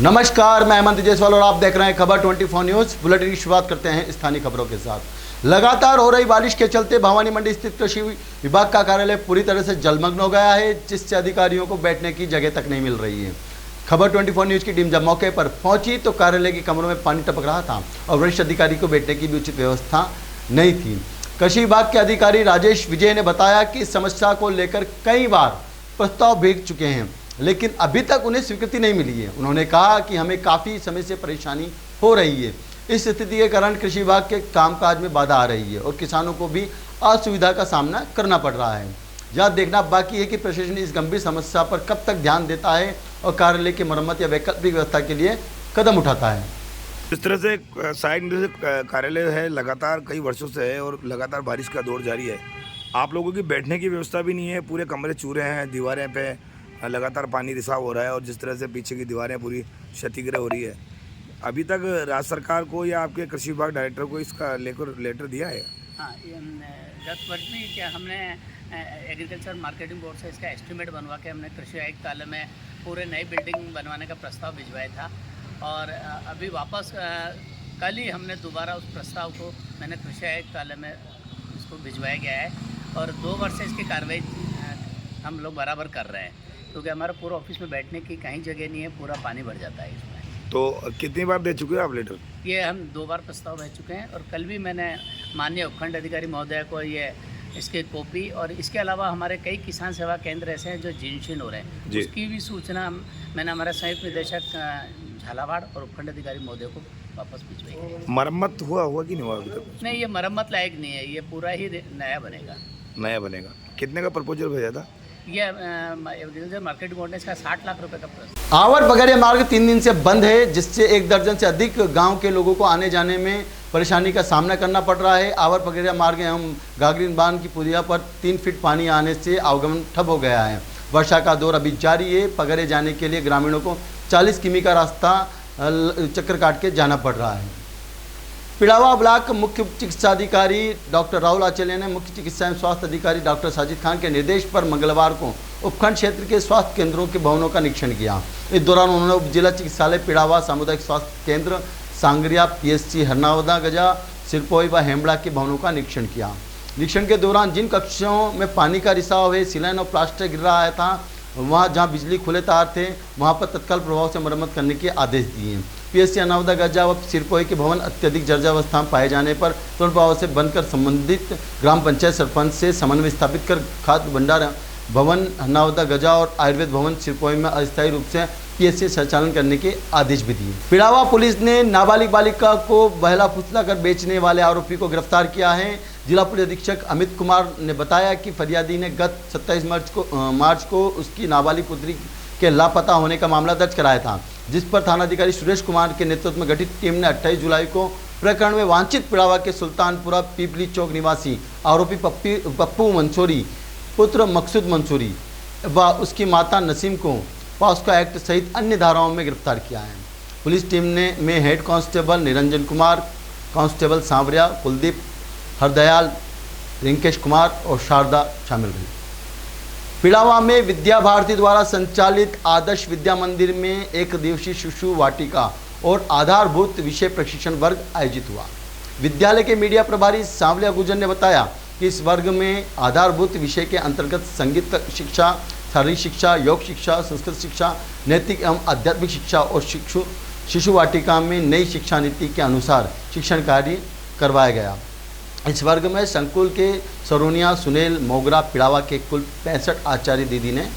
नमस्कार, मैं हेमंत जायसवाल और आप देख रहे हैं खबर 24 न्यूज। बुलेटिन की शुरुआत करते हैं स्थानीय खबरों के साथ। लगातार हो रही बारिश के चलते भवानी मंडी स्थित कृषि विभाग का कार्यालय पूरी तरह से जलमग्न हो गया है, जिससे अधिकारियों को बैठने की जगह तक नहीं मिल रही है। खबर 24 न्यूज की टीम जब मौके पर पहुंची तो कार्यालय के कमरों में पानी टपक रहा था और वरिष्ठ अधिकारी को बैठने की भी उचित व्यवस्था नहीं थी। कृषि विभाग के अधिकारी राजेश विजय ने बताया कि इस समस्या को लेकर कई बार प्रस्ताव भेज चुके हैं, लेकिन अभी तक उन्हें स्वीकृति नहीं मिली है। उन्होंने कहा कि हमें काफ़ी समय से परेशानी हो रही है। इस स्थिति के कारण कृषि विभाग के कामकाज में बाधा आ रही है और किसानों को भी असुविधा का सामना करना पड़ रहा है। यह देखना बाकी है कि प्रशासन इस गंभीर समस्या पर कब तक ध्यान देता है और कार्यालय की मरम्मत या वैकल्पिक व्यवस्था के लिए कदम उठाता है। इस तरह से साइड में कार्यालय है, लगातार कई वर्षों से है और लगातार बारिश का दौर जारी है। आप लोगों की बैठने की व्यवस्था भी नहीं है, पूरे कमरे चूरे हैं, दीवारें पे लगातार पानी रिसाव हो रहा है और जिस तरह से पीछे की दीवारें पूरी क्षतिग्रस्त हो रही है। अभी तक राज्य सरकार को या आपके कृषि विभाग डायरेक्टर को इसका लेकर लेटर दिया है? हाँ, गत वर्ष में क्या हमने एग्रीकल्चर मार्केटिंग बोर्ड से इसका एस्टिमेट बनवा के हमने कृषि आयुक्तालय में पूरे नई बिल्डिंग बनवाने का प्रस्ताव भिजवाया था और अभी वापस कल ही हमने दोबारा उस प्रस्ताव को मैंने कृषि आयुक्तालय में इसको भिजवाया गया है और 2 वर्ष से इसकी कार्रवाई हम लोग बराबर कर रहे हैं, क्योंकि हमारा पूरा ऑफिस में बैठने की कहीं जगह नहीं है, पूरा पानी भर जाता है इसमें। तो कितनी बार दे चुके हो आप लेटर? ये हम 2 बार प्रस्ताव भेज चुके हैं और कल भी मैंने माननीय उपखंड अधिकारी महोदय को ये इसकी कॉपी और इसके अलावा हमारे कई किसान सेवा केंद्र ऐसे हैं जो जीर्ण हो रहे हैं, उसकी भी सूचना मैंने हमारे संयुक्त निदेशक झालावाड़ और उपखंड अधिकारी महोदय को वापस भिजवाई है। मरम्मत हुआ कि नहीं हुआ अभी तक? नहीं, ये मरम्मत लायक नहीं है, ये पूरा ही नया बनेगा। नया बनेगा। कितने का प्रपोजल भेजा था? ये एग्रीकल्चर मार्केटिंग बोर्ड ने इसका 60 लाख रुपए का प्रस्ताव। आवर बगैरिया मार्ग 3 दिन से बंद है, जिससे 1 दर्जन से अधिक गांव के लोगों को आने जाने में परेशानी का सामना करना पड़ रहा है। आवर बगैरिया मार्ग एवं गागरीन बांध की पुलिया पर 3 फीट पानी आने से आवागमन ठप हो गया है। वर्षा का दौर अभी जारी है। पगरे जाने के लिए ग्रामीणों को 40 किमी का रास्ता चक्कर काट के जाना पड़ रहा है। पिड़ावा ब्लॉक मुख्य चिकित्साधिकारी डॉक्टर राहुल आचार्य ने मुख्य चिकित्सा एवं स्वास्थ्य अधिकारी डॉक्टर साजिद खान के निर्देश पर मंगलवार को उपखंड क्षेत्र के स्वास्थ्य केंद्रों के भवनों का निरीक्षण किया। इस दौरान उन्होंने उप जिला चिकित्सालय पिड़ावा, सामुदायिक स्वास्थ्य केंद्र सांगरिया, पीएचसी हरनावदा गजा, सिरपोई व हेमड़ा के भवनों का निरीक्षण किया। निरीक्षण के दौरान जिन कक्षों में पानी का रिसाव है, सिलाइन और प्लास्टर गिर रहा था, वहाँ जहाँ बिजली खुले तार थे, वहाँ पर तत्काल प्रभाव से मरम्मत करने के आदेश दिए हैं। पीएचसी अनावदा गजा व सिरपोई के भवन अत्यधिक जर्जरावस्था में पाए जाने पर तुरंत प्रभाव से बंद कर संबंधित ग्राम पंचायत सरपंच से समन्वय स्थापित कर खाद्य भंडार भवन अनावदा गजा और आयुर्वेद भवन सिरपोई में अस्थायी रूप से पीएचसी संचालन करने के आदेश भी दिए। पिड़ावा पुलिस ने नाबालिग बालिका को बहला फुसला कर बेचने वाले आरोपी को गिरफ्तार किया है। जिला पुलिस अधीक्षक अमित कुमार ने बताया कि फरियादी ने गत 27 मार्च को उसकी नाबालिग पुत्री के लापता होने का मामला दर्ज कराया था, जिस पर थानाधिकारी सुरेश कुमार के नेतृत्व में गठित टीम ने 28 जुलाई को प्रकरण में वांछित पिड़ावा के सुल्तानपुरा पीपली चौक निवासी आरोपी पप्पू मंसूरी पुत्र मकसूद मंसूरी व उसकी माता नसीम को पॉस्को एक्ट सहित अन्य धाराओं में गिरफ्तार किया है। पुलिस टीम में head constable Niranjan Kumar, constable Sanwariya, Kuldeep, Hardayal, Rinkesh Kumar और शारदा शामिल रही। पिड़ावा में विद्या भारती द्वारा संचालित आदर्श विद्या मंदिर में 1 दिवसीय शिशु वाटिका और आधारभूत विषय प्रशिक्षण वर्ग आयोजित हुआ। विद्यालय के मीडिया प्रभारी सांवलिया गुजर ने बताया कि इस वर्ग में आधारभूत विषय के अंतर्गत संगीत शिक्षा, शारीरिक शिक्षा, योग शिक्षा, संस्कृत शिक्षा, नैतिक एवं आध्यात्मिक शिक्षा और शिशु वाटिका में नई शिक्षा नीति के अनुसार शिक्षण कार्य करवाया गया। इस वर्ग में संकुल के सरोनिया, सुनील, मोगरा, पिड़ावा के कुल 65 आचार्य दीदी ने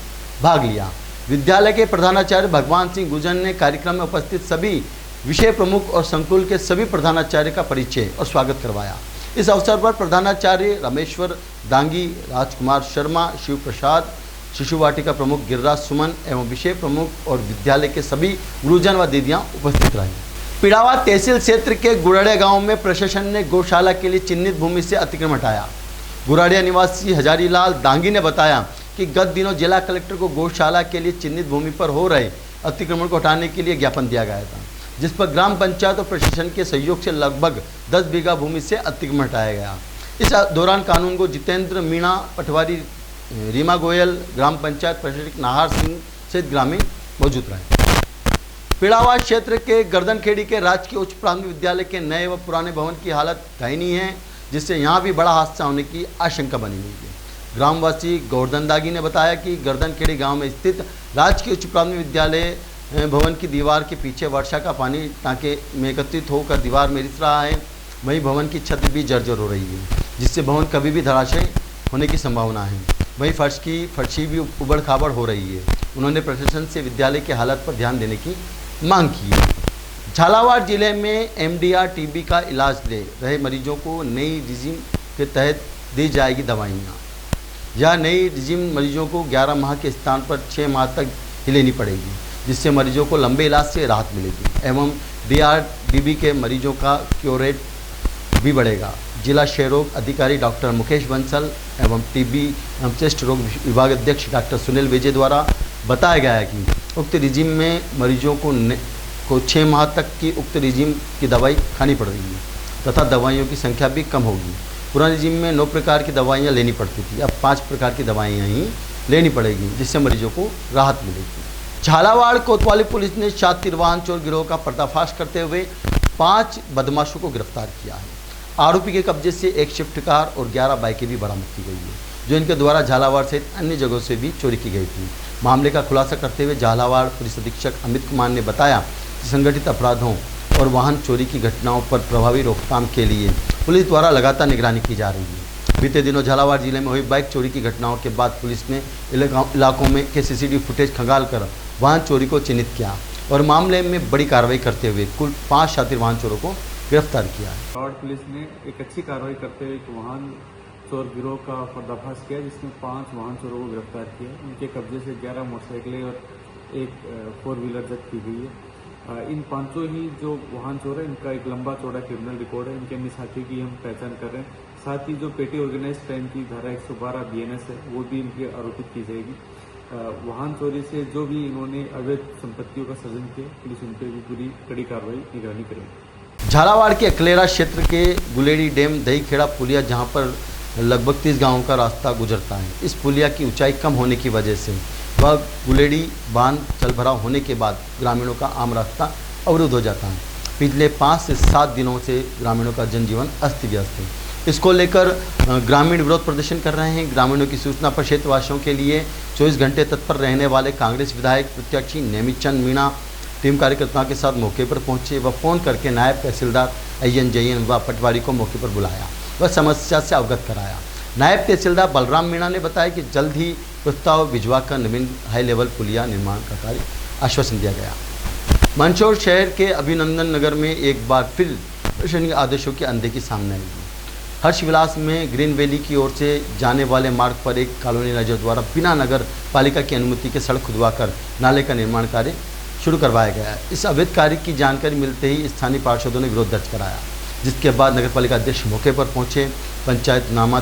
भाग लिया। विद्यालय के प्रधानाचार्य भगवान सिंह गुजर ने कार्यक्रम में उपस्थित सभी विषय प्रमुख और संकुल के सभी प्रधानाचार्य का परिचय और स्वागत करवाया। इस अवसर पर प्रधानाचार्य रमेश्वर दांगी, राजकुमार शर्मा, शिव प्रसाद, शिशु वाटिका प्रमुख गिरिराज सुमन एवं विषय प्रमुख और विद्यालय के सभी गुरुजन व दीदियां उपस्थित रहे। पिड़ावा तहसील क्षेत्र के गुराड़िया गांव में प्रशासन ने गौशाला के लिए चिन्हित भूमि से अतिक्रमण हटाया। गुराड़िया निवासी हजारीलाल दांगी ने बताया कि गत दिनों जिला कलेक्टर को गौशाला के लिए चिन्हित भूमि पर हो रहे अतिक्रमण को हटाने के लिए ज्ञापन दिया गया था, जिस पर ग्राम पंचायत और प्रशासन के सहयोग से लगभग 10 बीघा भूमि से अतिक्रमण हटाया गया। इस दौरान कानून को जितेंद्र मीणा, पटवारी रीमा गोयल, ग्राम पंचायत प्रशासक नाहर सिंह सहित ग्रामीण मौजूद रहे। पिड़ावा क्षेत्र के गर्दनखेड़ी के राजकीय उच्च प्राथमिक विद्यालय के नए व पुराने भवन की हालत दयनीय है, जिससे यहाँ भी बड़ा हादसा होने की आशंका बनी हुई है। ग्रामवासी गोवर्धन दागी ने बताया कि गर्दनखेड़ी गांव में स्थित राजकीय उच्च प्राथमिक विद्यालय भवन की दीवार के पीछे वर्षा का पानी टाँके में एकत्रित होकर दीवार में रिस रहा है। वहीं भवन की छत भी जर्जर हो रही है, जिससे भवन कभी भी धराशयी होने की संभावना है। वहीं फर्शी भी उबड़ खाबड़ हो रही है। उन्होंने प्रशासन से विद्यालय की हालत पर ध्यान देने की मांग की है। झालावाड़ जिले में MDR TB का इलाज ले रहे मरीजों को नई रिजिम के तहत दी जाएगी दवाइयाँ। यह नई रिजिम मरीजों को 11 माह के स्थान पर 6 माह तक ही लेनी पड़ेगी, जिससे मरीजों को लंबे इलाज से राहत मिलेगी एवं DRDB के मरीजों का क्योर रेट भी बढ़ेगा। जिला क्षय रोग अधिकारी डॉक्टर मुकेश बंसल एवं TB एवं चेस्ट रोग विभाग अध्यक्ष डॉक्टर सुनील विजय द्वारा बताया गया है कि उक्त रिजिम में मरीजों को 6 माह तक की उक्त रिजिम की दवाई खानी पड़ रही है तथा दवाइयों की संख्या भी कम होगी। पुराने रिजिम में 9 प्रकार की दवाइयाँ लेनी पड़ती थी, अब 5 प्रकार की दवाइयाँ ही लेनी पड़ेगी, जिससे मरीजों को राहत मिलेगी। झालावाड़ कोतवाली पुलिस ने शातिर वाहन चोर गिरोह का पर्दाफाश करते हुए 5 बदमाशों को गिरफ्तार किया है। आरोपी के कब्जे से एक स्विफ्ट कार और 11 बाइकें भी बरामद की गई है, जो इनके द्वारा झालावाड़ सहित अन्य जगहों से भी चोरी की गई थी। मामले का खुलासा करते हुए झालावाड़ पुलिस अधीक्षक अमित कुमार ने बताया कि संगठित अपराधों और वाहन चोरी की घटनाओं पर प्रभावी रोकथाम के लिए पुलिस द्वारा लगातार निगरानी की जा रही है। बीते दिनों झालावाड़ जिले में हुई बाइक चोरी की घटनाओं के बाद पुलिस ने इलाकों में के CCTV फुटेज खंगाल कर वाहन चोरी को चिन्हित किया और मामले में बड़ी कार्रवाई करते हुए कुल 5 शातिर वाहन चोरों को गिरफ्तार किया है। झालावाड़ पुलिस ने एक अच्छी कार्रवाई करते हुए एक वाहन चोर गिरोह का पर्दाफाश किया, जिसमें 5 वाहन चोरों को गिरफ्तार किया। उनके कब्जे से 11 मोटरसाइकिलें और एक 4 व्हीलर जब्त की गई है। इन 5 ही जो वाहन चोर है, इनका एक लंबा चौड़ा क्रिमिनल रिकॉर्ड है। इनके अन्य साथी की हम पहचान कर रहे हैं। साथ ही जो पेटी ऑर्गेनाइज क्राइम की धारा 112 BNS है, वो भी इनके आरोपित की जाएगी। वाहन चोरी से जो भी इन्होंने अवैध संपत्तियों का सृजन किया, पुलिस उन पर भी पूरी कड़ी कार्रवाई निगरानी करेगी। झालावाड़ के अकलेरा क्षेत्र के गुलेड़ी डैम दहीखेड़ा पुलिया, जहां पर लगभग 30 गांवों का रास्ता गुजरता है, इस पुलिया की ऊंचाई कम होने की वजह से वह गुलेड़ी बांध जलभराव होने के बाद ग्रामीणों का आम रास्ता अवरुद्ध हो जाता है। पिछले 5 से 7 दिनों से ग्रामीणों का जनजीवन अस्त व्यस्त है। इसको लेकर ग्रामीण विरोध प्रदर्शन कर रहे हैं। ग्रामीणों की सूचना पर क्षेत्रवासियों के लिए 24 घंटे तत्पर रहने वाले कांग्रेस विधायक प्रत्याशी नेमीचंद मीणा टीम कार्यकर्ताओं के साथ मौके पर पहुंचे व फोन करके नायब तहसीलदार अय्यन जयन व पटवारी को मौके पर बुलाया व समस्या से अवगत कराया। नायब तहसीलदार बलराम मीणा ने बताया कि जल्द ही प्रस्ताव भिजवाकर नवीन हाई लेवल पुलिया निर्माण का कार्य आश्वासन दिया गया। मंदसौर शहर के अभिनंदन नगर में एक बार फिर प्रशासनिक आदेशों की अनदेखी सामने आई। हर्ष विलास में ग्रीन वैली की ओर से जाने वाले मार्ग पर एक कॉलोनी राइजर द्वारा बिना नगर पालिका की अनुमति के सड़क खुदवाकर नाले का निर्माण कार्य शुरू करवाया गया। इस अवैध कार्य की जानकारी मिलते ही स्थानीय पार्षदों ने विरोध दर्ज कराया, जिसके बाद नगरपालिका अध्यक्ष मौके पर पहुंचे। पंचनामा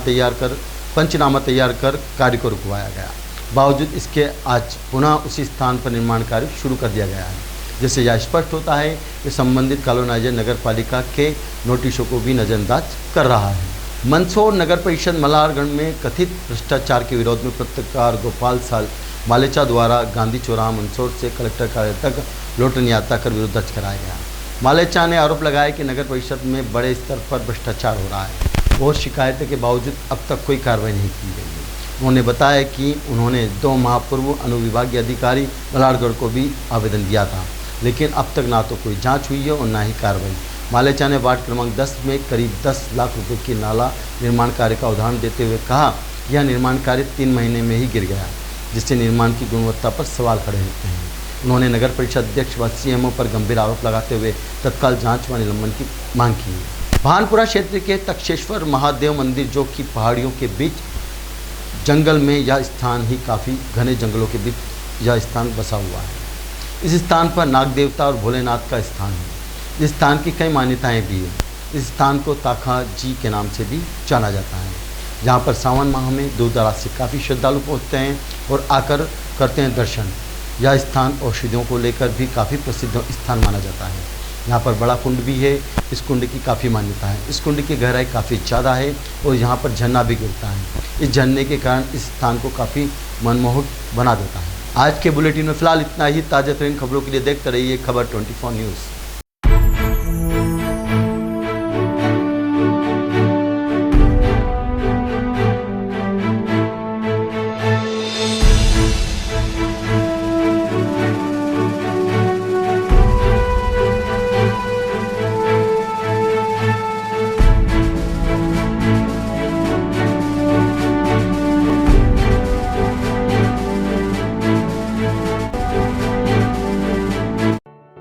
तैयार कर कार्य को रुकवाया गया। बावजूद इसके आज पुनः उसी स्थान पर निर्माण कार्य शुरू कर दिया गया है, जिससे यह स्पष्ट होता है कि संबंधित कॉलोनाइजर नगरपालिका के नोटिसों को भी नजरअंदाज कर रहा है। मंदसौर नगर परिषद मल्हारगढ़ में कथित भ्रष्टाचार के विरोध में पत्रकार गोपाल साल मालेचा द्वारा गांधी चौराहा मंदसौर से कलेक्टर कार्यालय तक लोटन यात्रा कर विरोध दर्ज कराया गया। मालेचा ने आरोप लगाया कि नगर परिषद में बड़े स्तर पर भ्रष्टाचार हो रहा है और शिकायतों के बावजूद अब तक कोई कार्रवाई नहीं की गई है। उन्होंने बताया कि उन्होंने 2 माह पूर्व अनुविभागीय अधिकारी मल्हारगढ़ को भी आवेदन दिया था, लेकिन अब तक ना तो कोई जांच हुई है और ना ही कार्रवाई। मालेचा ने वार्ड क्रमांक 10 में करीब 10 लाख रुपए की नाला निर्माण कार्य का उदाहरण देते हुए कहा, यह निर्माण कार्य 3 महीने में ही गिर गया, जिससे निर्माण की गुणवत्ता पर सवाल खड़े होते हैं। उन्होंने नगर परिषद अध्यक्ष व CMO पर गंभीर आरोप लगाते हुए तत्काल जांच व निलंबन की मांग की है। भानपुरा क्षेत्र के तक्षेश्वर महादेव मंदिर, जो कि पहाड़ियों के बीच जंगल में, यह स्थान ही काफ़ी घने जंगलों के बीच यह स्थान बसा हुआ है। इस स्थान पर नाग देवता और भोलेनाथ का स्थान है। इस स्थान की कई मान्यताएं भी हैं। इस स्थान को ताखा जी के नाम से भी जाना जाता है, जहाँ पर सावन माह में दूर दराज से काफ़ी श्रद्धालु पहुँचते हैं और आकर करते हैं दर्शन। यह स्थान औषधियों को लेकर भी काफ़ी प्रसिद्ध स्थान माना जाता है। यहाँ पर बड़ा कुंड भी है। इस कुंड की काफ़ी मान्यता है। इस कुंड की गहराई काफ़ी ज़्यादा है और यहाँ पर झरना भी गिरता है। इस झरने के कारण इस स्थान को काफ़ी मनमोहक बना देता है। आज के बुलेटिन में फिलहाल इतना ही। ताज़ा तरीन खबरों के लिए देखते रहिए खबर 24 न्यूज़।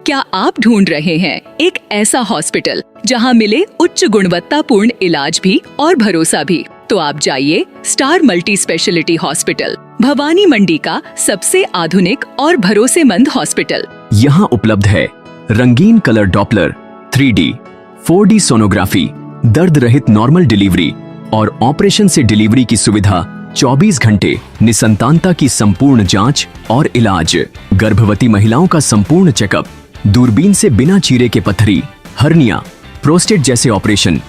क्या आप ढूंढ रहे हैं एक ऐसा हॉस्पिटल जहां मिले उच्च गुणवत्तापूर्ण इलाज भी और भरोसा भी? तो आप जाइए star multi speciality hospital, Bhawani Mandi का सबसे आधुनिक और भरोसेमंद हॉस्पिटल। यहाँ उपलब्ध है रंगीन colour Doppler, 3D, 4D sonography, दर्द रहित नॉर्मल डिलीवरी और ऑपरेशन से डिलीवरी की सुविधा, 24 घंटे निसंतानता की संपूर्ण जांच और इलाज, गर्भवती महिलाओं का संपूर्ण चेकअप, दूरबीन से बिना चीरे के पथरी, हर्निया, प्रोस्टेट जैसे ऑपरेशन,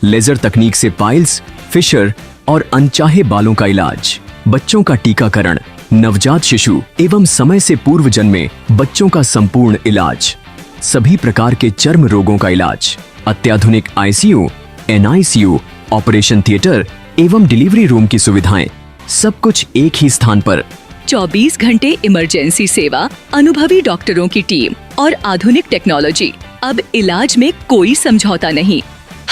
लेजर तकनीक से पाइल्स, फिशर और अनचाहे बालों का इलाज, बच्चों का टीकाकरण, नवजात शिशु एवं समय से पूर्व जन्मे बच्चों का संपूर्ण इलाज, सभी प्रकार के चर्म रोगों का इलाज, अत्याधुनिक ICU, NICU, ऑपरेशन थिएटर एवं डिलीवरी रूम की सुविधाएं, सब कुछ एक ही स्थान पर। 24 घंटे इमरजेंसी सेवा, अनुभवी डॉक्टरों की टीम और आधुनिक टेक्नोलॉजी। अब इलाज में कोई समझौता नहीं।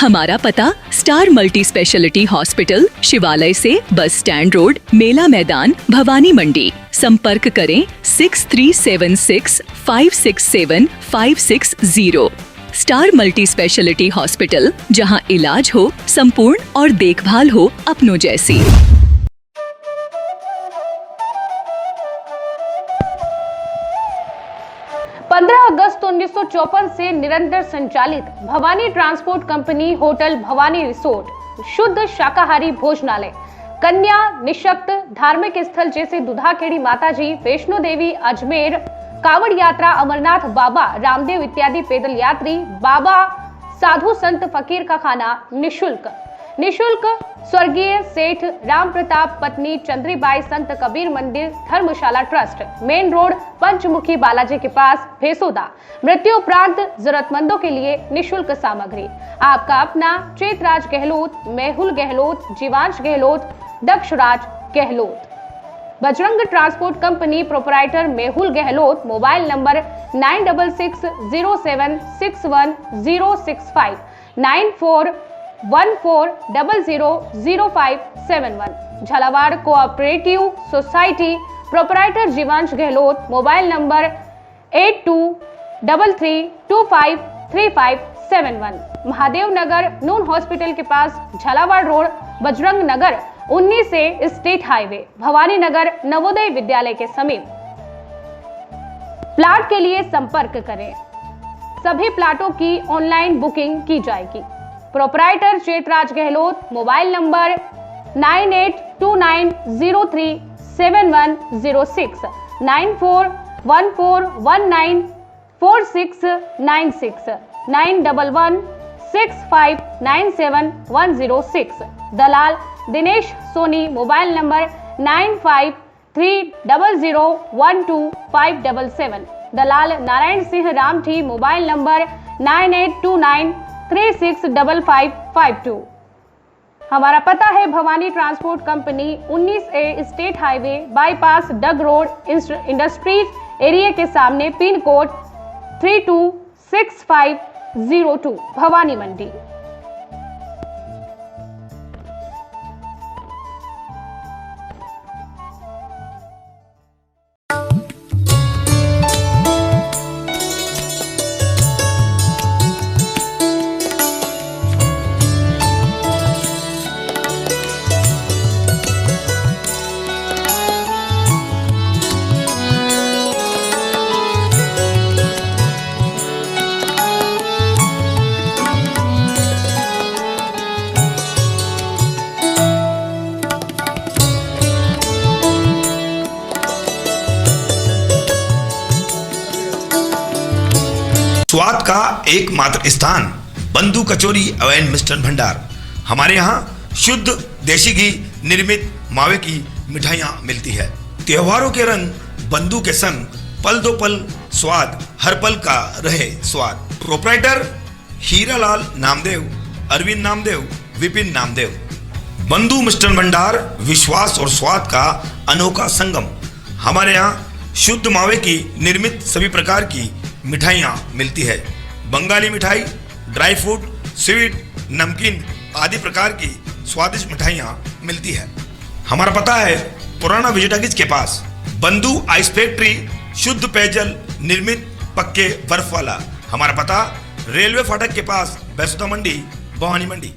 हमारा पता स्टार मल्टी स्पेशलिटी हॉस्पिटल, शिवालय से बस स्टैंड रोड, मेला मैदान, भवानी मंडी। संपर्क करें 6376567560। स्टार मल्टी स्पेशलिटी हॉस्पिटल, जहां इलाज हो संपूर्ण और देखभाल हो अपनों जैसी। 15 अगस्त 1954 से निरंतर संचालित Bhavani transport company hotel Bhavani resort, शुद्ध शाकाहारी भोजनालय, कन्या निशक्त धार्मिक स्थल जैसे दुधाखेड़ी माताजी, वैष्णो देवी, अजमेर, कावड़ यात्रा, अमरनाथ बाबा, रामदेव इत्यादि पैदल यात्री, बाबा, साधु संत फकीर का खाना निशुल्क स्वर्गीय सेठ राम प्रताप पत्नी चंद्रीबाई संत कबीर मंदिर धर्मशाला ट्रस्ट, मेन रोड, पंचमुखी बालाजी के पास, भेसोदा। मृत्यु उपरांत जरूरतमंदों के लिए निशुल्क सामग्री। आपका अपना Chetraj Gehlot, Mehul Gehlot, Jeevansh Gehlot, Dakshraj Gehlot. Bajrang transport company proprietor Mehul Gehlot, mobile number 9660761065, 9414000571। Jhalawar cooperative society proprietor Jeevansh Gehlot, mobile number 8233253571। Mahadev Nagar Noon hospital के पास, झालावाड़ रोड, बजरंग नगर 19 से स्टेट हाईवे, भवानी नगर नवोदय विद्यालय के समीप। प्लाट के लिए संपर्क करें। सभी प्लाटों की ऑनलाइन बुकिंग की जाएगी। Proprietor Chetraj Gehlot, mobile number 9829037106, 9414194696, 9116597106। दलाल दिनेश सोनी, मोबाइल नंबर 9530012577। दलाल नारायण सिंह रामठी, मोबाइल नंबर 9829365552। हमारा पता है Bhawani transport company 19A state highway bypass Dag road, industries area के सामने, पिन कोड 326502, भवानी मंडी। स्वाद का एकमात्र स्थान, बंधु कचौरी एवं मिष्ठान भंडार। हमारे यहाँ शुद्ध देसी घी निर्मित मावे की मिठाइयाँ मिलती है। त्योहारों के रंग बंधु के संग पल दो पल स्वाद, हर पल का रहे स्वाद। प्रोप्राइटर हीरालाल नामदेव, अरविंद नामदेव, विपिन नामदेव। बंधु मिष्ठान भंडार, विश्वास और स्वाद का अनोखा संगम। हमारे यहाँ शुद्ध मावे की निर्मित सभी प्रकार की मिठाइयाँ मिलती है। बंगाली मिठाई, ड्राई फ्रूट, स्वीट, नमकीन आदि प्रकार की स्वादिष्ट मिठाइयाँ मिलती है। हमारा पता है पुराना विजयटागिज के पास, बंधु आइस फैक्ट्री, शुद्ध पेयजल निर्मित पक्के बर्फ वाला। हमारा पता रेलवे फाटक के पास, बैसुदा मंडी, भवानी मंडी।